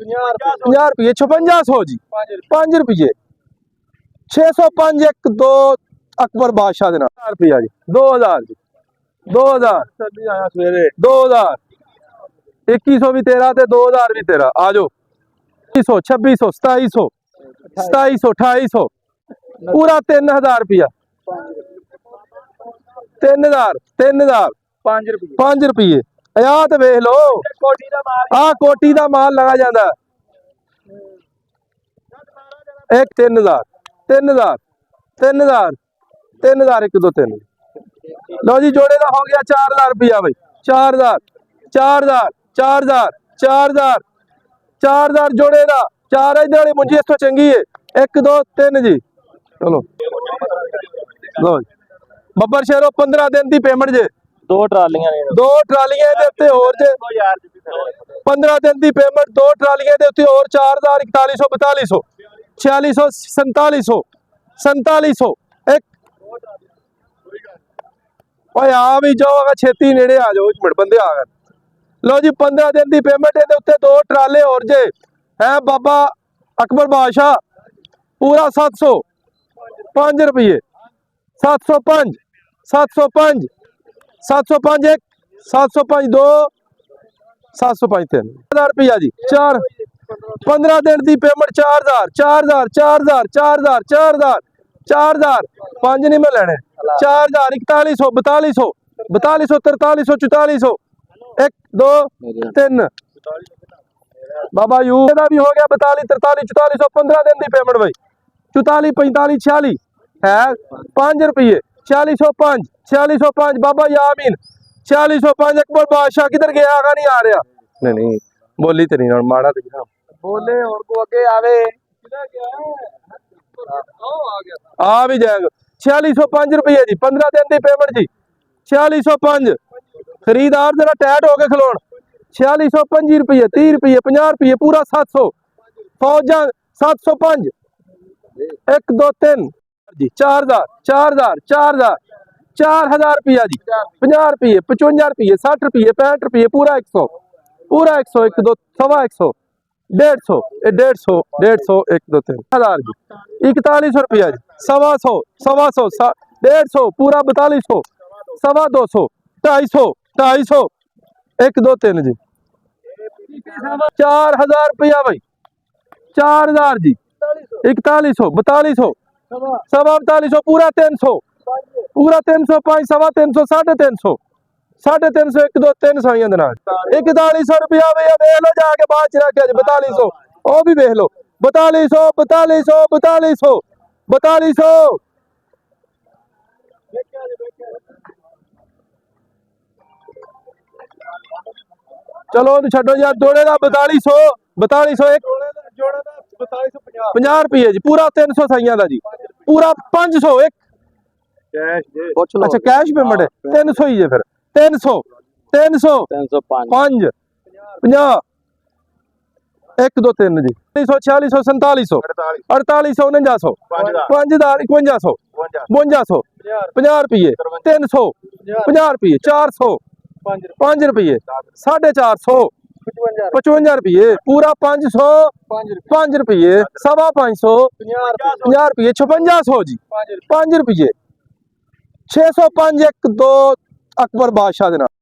50 रुपये 5600 जी 5 रुपये 605 1 2 अकबर बादशाह दे नाल रुपया जी 2000 जी 2000 2000 2100 भी तेरा ते 2000 भी तेरा आ जाओ 2600 2700 2700 2800 पूरा 3000 रुपया 3000 5 रुपये आ तो वेख लो आ कोटी का माल लगा जाता एक 3000 3000 3000 3000 1 2 3 लो जी जोड़े का हो गया 4000 रुपया भाई 4000 4000 4000 4000 4000 जोड़े का 4 इधर मुंजी इस तो चंगी है 1 2 3 जी चलो लो बब्बर शेरो 15 दिन की पेमेंट जे दो ट्रालियां दे उत्ते होर जे 15 दिन की पेमेंट 2 ट्रालियां दे उत्ते होर 4000 4100 4200 4600 4700 4700 एक ओए आ भी जाओ अगर छेती नेड़े आ जाओ 1 मिनट बंदे आ गए लो जी 15 दिन की पेमेंट है उत्ते 2 ट्राले होर जे है बाबा अकबर बादशाह पूरा 700 5 रुपये 705 705 705 1 705 2 705 3 1000 रुपया जी 4 15 दिन की पेमेंट 4000 4000 4000 4000 4000 4000 5 नहीं मैं लेने 4000 4100 4200 4200 4300 4400 1 2 3 बाबा यू का भी हो गया 42 43 4400 15 दिन की पेमेंट भाई 44 45 46 है 5 रुपये 4605 4605 बाबा यामीन 4605 अकबर बादशाह किधर गया आगा नहीं आ रहा नहीं बोली तो नहीं माड़ा तो बोले और को आगे आवे आ भी जाएगा 4605 रुपये जी 15 दिन की पेमेंट जी 4605 खरीदार जरा टैट हो गए खलोन 4605 रुपये 30 रुपये 50 रुपये पूरा 700 फौजा 705 1 2 3 जी 4000 4000 4000 4000 रुपया जी 50 रुपये 55 रुपये 60 रुपये 65 रुपये पूरा 100 1 2 सवा 100 150 150 150 1 2 3 1000 जी 4100 रुपया जी 100 150 पूरा 4200 सवा 200 250 250 1 2 3 जी 4000 रुपया भाई 4000 जी 4100 4200 सवा 4200 पूरा 300 5 सवा 300 350 350 1 2 3 साइयां दे नाल 4100 रुपया भैया देख लो जाके बाद च रख 4200 ओ भी देख लो 4200 4200 4200 4200 चलो छो यार जोड़े का 4200 4200 एक 50 रुपये जी पूरा 300 साइयां दा जी पूरा 500 एक अच्छा कैश पेमेंट है 300 ही है फिर 300 5 50 1 2 3 जी 4600 4700 4800 4900 5000 5100 5200 50 रुपये 300 50 रुपये 400 5 रुपये 450 55 रुपये पूरा 500 5 रुपये सवा 500 50 रुपये 5600 जी 5 रुपये 605 1 2 अकबर बादशाह दे नाल